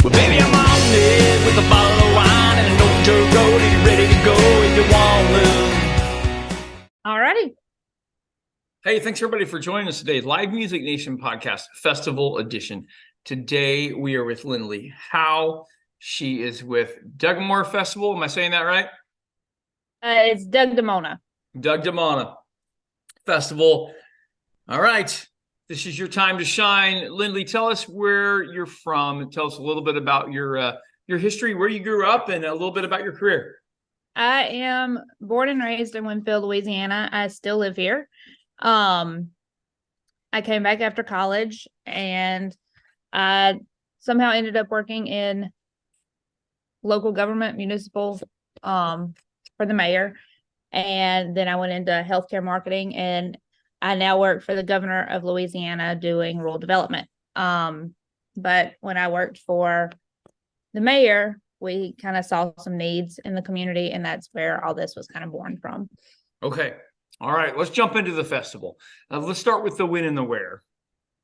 Well, baby, I'm on it with a bottle of wine and an old dirt road, and you're ready to go if you want to. Alrighty. Hey, thanks everybody for joining us today. Live Music Nation Podcast Festival Edition. Today we are with Lindlay Howell. She is with Dugadamona Festival. Am I saying that right? It's Dugadamona. Dugadamona Festival. All right. This is your time to shine. Lindlay, tell us where you're from and tell us a little bit about your history, where you grew up, and a little bit about your career. I am born and raised in Winfield, Louisiana. I still live here. I came back after college and I somehow ended up working in local government, municipal, for the mayor. And then I went into healthcare marketing, and I now work for the governor of Louisiana doing rural development. But when I worked for the mayor, we kind of saw some needs in the community, and that's where all this was kind of born from. Okay. All right. Let's jump into the festival. Let's start with the when and the where.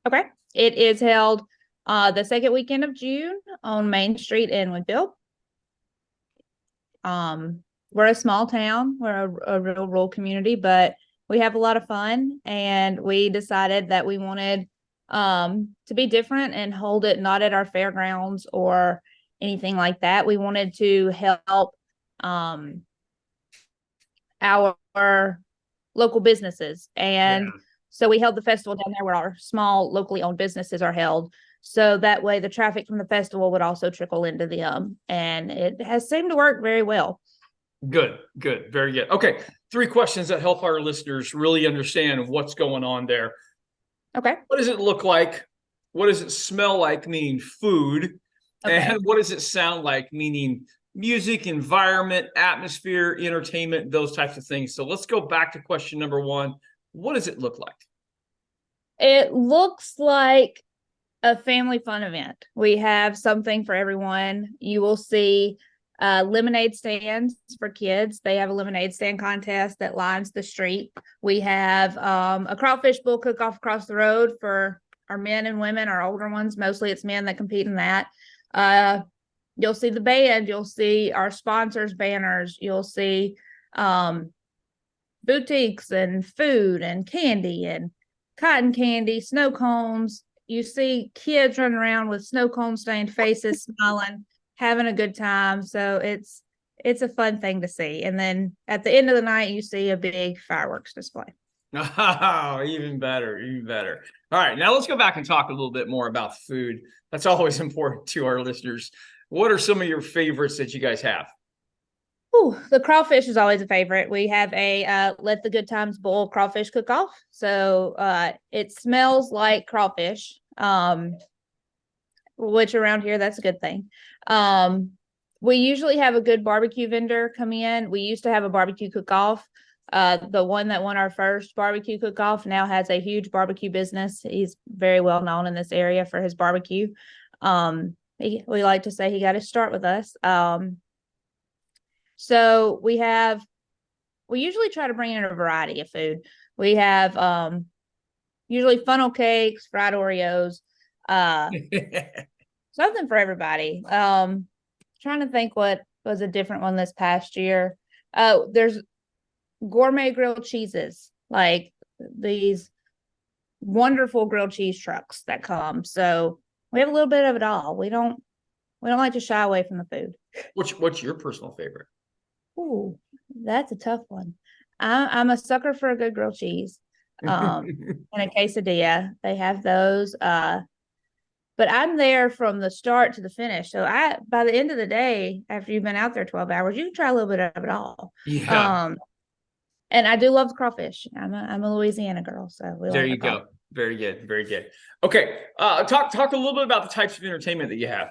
Okay. It is held the second weekend of June on Main Street in Winfield. We're a small town. We're a real rural community, but we have a lot of fun, and we decided that we wanted to be different and hold it not at our fairgrounds or anything like that. We wanted to help our local businesses. And so we held the festival down there where our small locally owned businesses are held. So that way the traffic from the festival would also trickle into them. And it has seemed to work very well. Good. Very good. Okay. 3 questions that help our listeners really understand what's going on there. Okay. What does it look like? What does it smell like, meaning food? Okay. And what does it sound like, meaning music, environment, atmosphere, entertainment, those types of things. So let's go back to question number 1. What does it look like? It looks like a family fun event. We have something for everyone. You will see lemonade stands for kids. They have a lemonade stand contest that lines the street. We have a crawfish bull cook-off across the road for our men and women, our older ones. Mostly it's men that compete in that. You'll see the band. You'll see our sponsors' banners. You'll see boutiques and food and candy and cotton candy, snow cones. You see kids running around with snow cone stained faces, smiling, having a good time. So it's a fun thing to see. And then at the end of the night, you see a big fireworks display. Oh, even better. All right, now let's go back and talk a little bit more about food. That's always important to our listeners. What are some of your favorites that you guys have? Ooh, the crawfish is always a favorite. We have a Let the Good Times Boil crawfish cook-off. So it smells like crawfish, which around here, that's a good thing. We usually have a good barbecue vendor come in. We used to have a barbecue cook-off. The one that won our first barbecue cook-off now has a huge barbecue business. He's very well known in this area for his barbecue. We like to say he got his start with us. So we usually try to bring in a variety of food. We have usually funnel cakes, fried Oreos, something for everybody. Trying to think what was a different one this past year. There's gourmet grilled cheeses, like these wonderful grilled cheese trucks that come. So we have a little bit of it all. We don't like to shy away from the food. What's your personal favorite? Ooh, that's a tough one. I'm a sucker for a good grilled cheese, and a quesadilla. They have those. But I'm there from the start to the finish. So by the end of the day, after you've been out there 12 hours, you can try a little bit of it all. Yeah. And I do love the crawfish. I'm a Louisiana girl, so there you go. Very good. Okay. Talk a little bit about the types of entertainment that you have.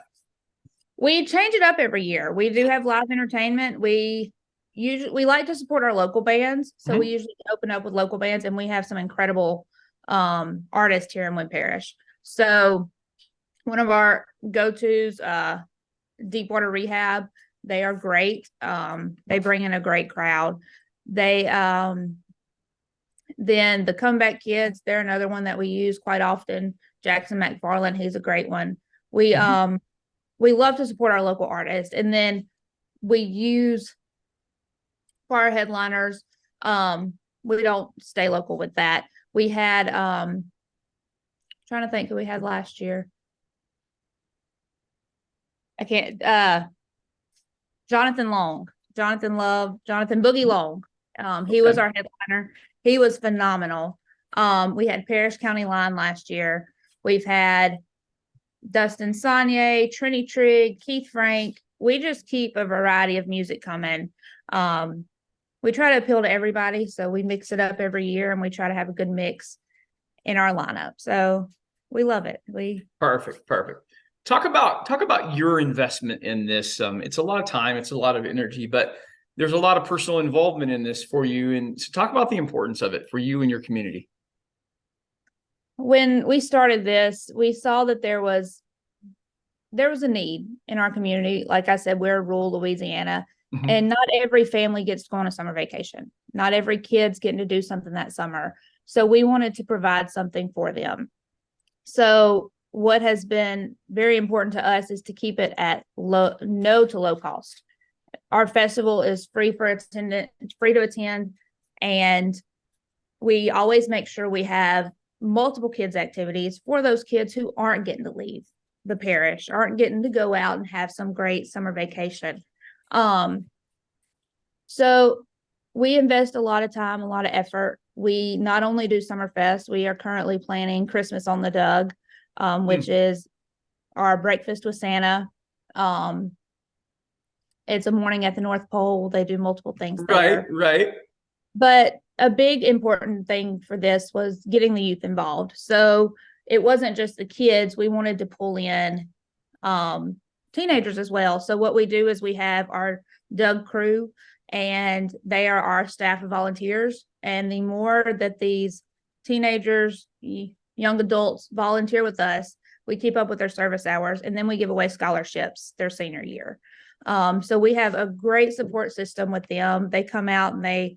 We change it up every year. We do have live entertainment. We like to support our local bands. So we usually open up with local bands, and we have some incredible artists here in Wynn Parish. So one of our go-tos, Deepwater Rehab, they are great. They bring in a great crowd. Then the Comeback Kids, they're another one that we use quite often. Jackson McFarland, he's a great one. We we love to support our local artists. And then we use for our headliners, we don't stay local with that. We had trying to think who we had last year. I can't Jonathan Boogie Long. He was our headliner. He was phenomenal. We had Parish County Line last year. We've had Dustin Saunier, Trini Trigg, Keith Frank. We just keep a variety of music coming. We try to appeal to everybody, so we mix it up every year, and we try to have a good mix in our lineup. So we love it. Perfect. Talk about your investment in this. It's a lot of time, it's a lot of energy, but there's a lot of personal involvement in this for you. And so talk about the importance of it for you and your community. When we started this, we saw that there was a need in our community. Like I said, we're rural Louisiana, and not every family gets to go on a summer vacation. Not every kid's getting to do something that summer. So we wanted to provide something for them. So what has been very important to us is to keep it at no to low cost. Our festival is free to attend, and we always make sure we have multiple kids activities for those kids who aren't getting to leave the parish, aren't getting to go out and have some great summer vacation. So we invest a lot of time, a lot of effort. We not only do Summerfest, we are currently planning Christmas on the Doug, which is our breakfast with Santa. It's a morning at the North Pole. They do multiple things there. Right. But a big important thing for this was getting the youth involved. So it wasn't just the kids. We wanted to pull in teenagers as well. So what we do is we have our Doug crew, and they are our staff of volunteers. And the more that these teenagers, young adults volunteer with us, we keep up with their service hours, and then we give away scholarships their senior year. So we have a great support system with them. They come out and they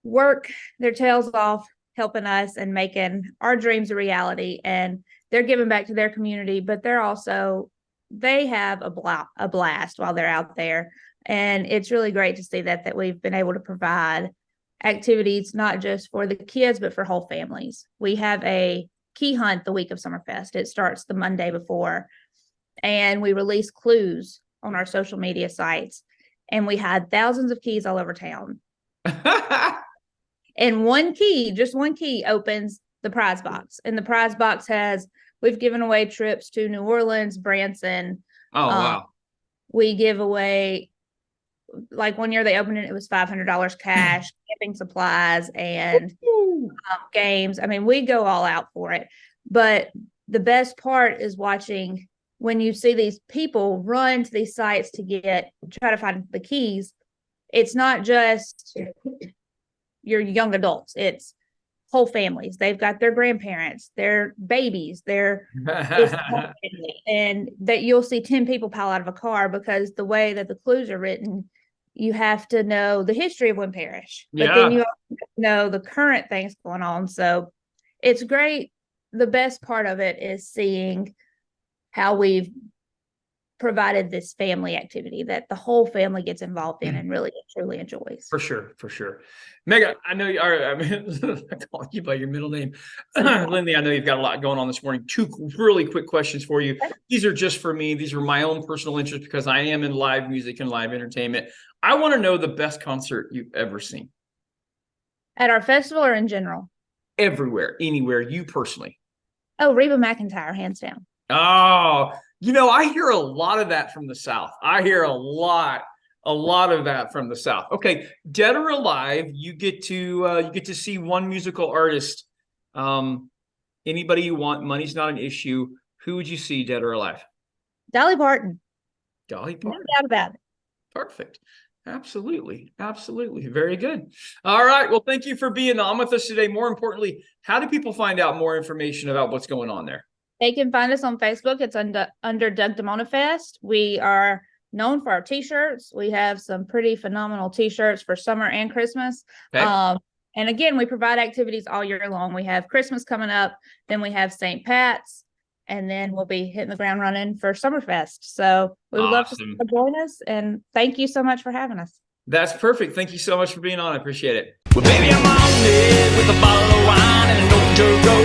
work their tails off helping us and making our dreams a reality, and they're giving back to their community, but they have a blast while they're out there. And it's really great to see that we've been able to provide activities, not just for the kids, but for whole families. We have a key hunt the week of Summerfest. It starts the Monday before, and we release clues on our social media sites, and we had thousands of keys all over town. And just one key opens the prize box, and the prize box we've given away trips to New Orleans, Branson. Oh, wow. We give away, like one year they opened it was $500 cash, camping supplies, and games. I mean, we go all out for it. But the best part is watching when you see these people run to these sites to try to find the keys. It's not just your young adults, it's whole families. They've got their grandparents, their babies, and that you'll see 10 people pile out of a car, because the way that the clues are written, you have to know the history of one parish, but then you also know the current things going on. So it's great. The best part of it is seeing how we've provided this family activity that the whole family gets involved in and really truly enjoys. For sure. Megan, I know you are, I call you by your middle name. Lindlay, I know you've got a lot going on this morning. Two really quick questions for you. These are just for me. These are my own personal interest, because I am in live music and live entertainment. I want to know the best concert you've ever seen. At our festival or in general? Everywhere, anywhere, you personally. Oh, Reba McEntire, hands down. Oh, I hear a lot of that from the South. I hear a lot of that from the South. Okay, dead or alive, you get to see one musical artist. Anybody you want. Money's not an issue. Who would you see, dead or alive? Dolly Parton. Dolly Parton. No doubt about it. Perfect. Absolutely. Very good. All right. Well, thank you for being on with us today. More importantly, how do people find out more information about what's going on there? They can find us on Facebook. It's under Dugadamona Fest. We are known for our t-shirts. We have some pretty phenomenal t-shirts for summer and Christmas. Okay. And again, we provide activities all year long. We have Christmas coming up, then we have St. Pat's, and then we'll be hitting the ground running for Summerfest. So we would love to Awesome. join us, and thank you so much for having us. That's perfect. Thank you so much for being on. I appreciate it. Well, baby, I'm on it with a bottle of wine and an old dirt road.